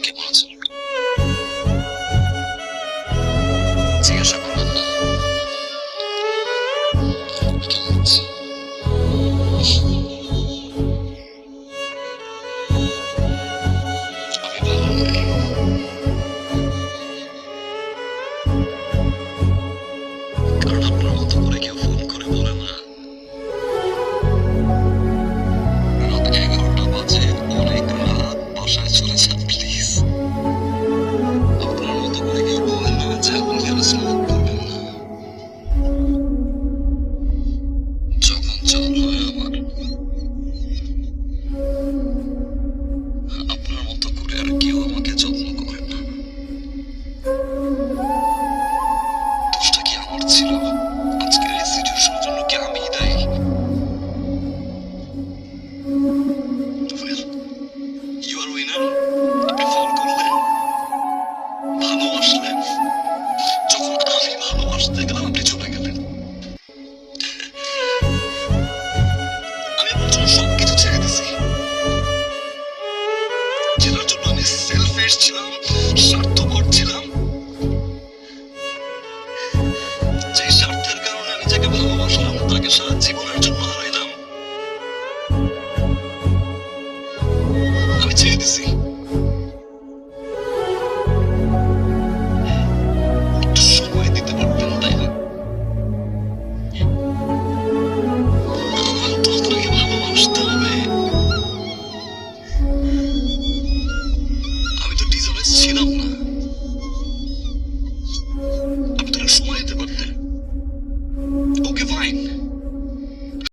কেমন আছেন? জিজ্ঞাসা করবেন না। কেমন আছি? আমি ভালো নাই। কারণ আপনার মতো করে কেউ ফোন করে বলে না রাত 11টা বাজে, অনেক রাত, বাসায় চলে যান প্লিজ। আপনার মতো করে কেউ বলে না যে আপনি আর স্মোক করবেন না। যখন জ্বর হয় আমার, আপনার মতো করে আর কেউ আমাকে যত্ন করে না। দোষটা কি আমার ছিল? আজকের এই সিচুয়েশনের জন্য কি আমিই দায়ী? Well, you are winner. আপনি ফোন করলেন, ভালোবাসলেন। যখন আমি ভালোবাসতে গেলাম আপনি চলে গেলেন। আমি আপনার জন্য সবকিছু ছেড়ে দিছি, যেটার জন্য আমি সেলফিশ ছিলাম, স্বার্থপর ছিলাম, যে স্বার্থের কারণে আমি যাকে ভালোবাসলাম তাকে সারা জীবনের জন্য হারাইলাম। আমি ছেড়ে দিছি।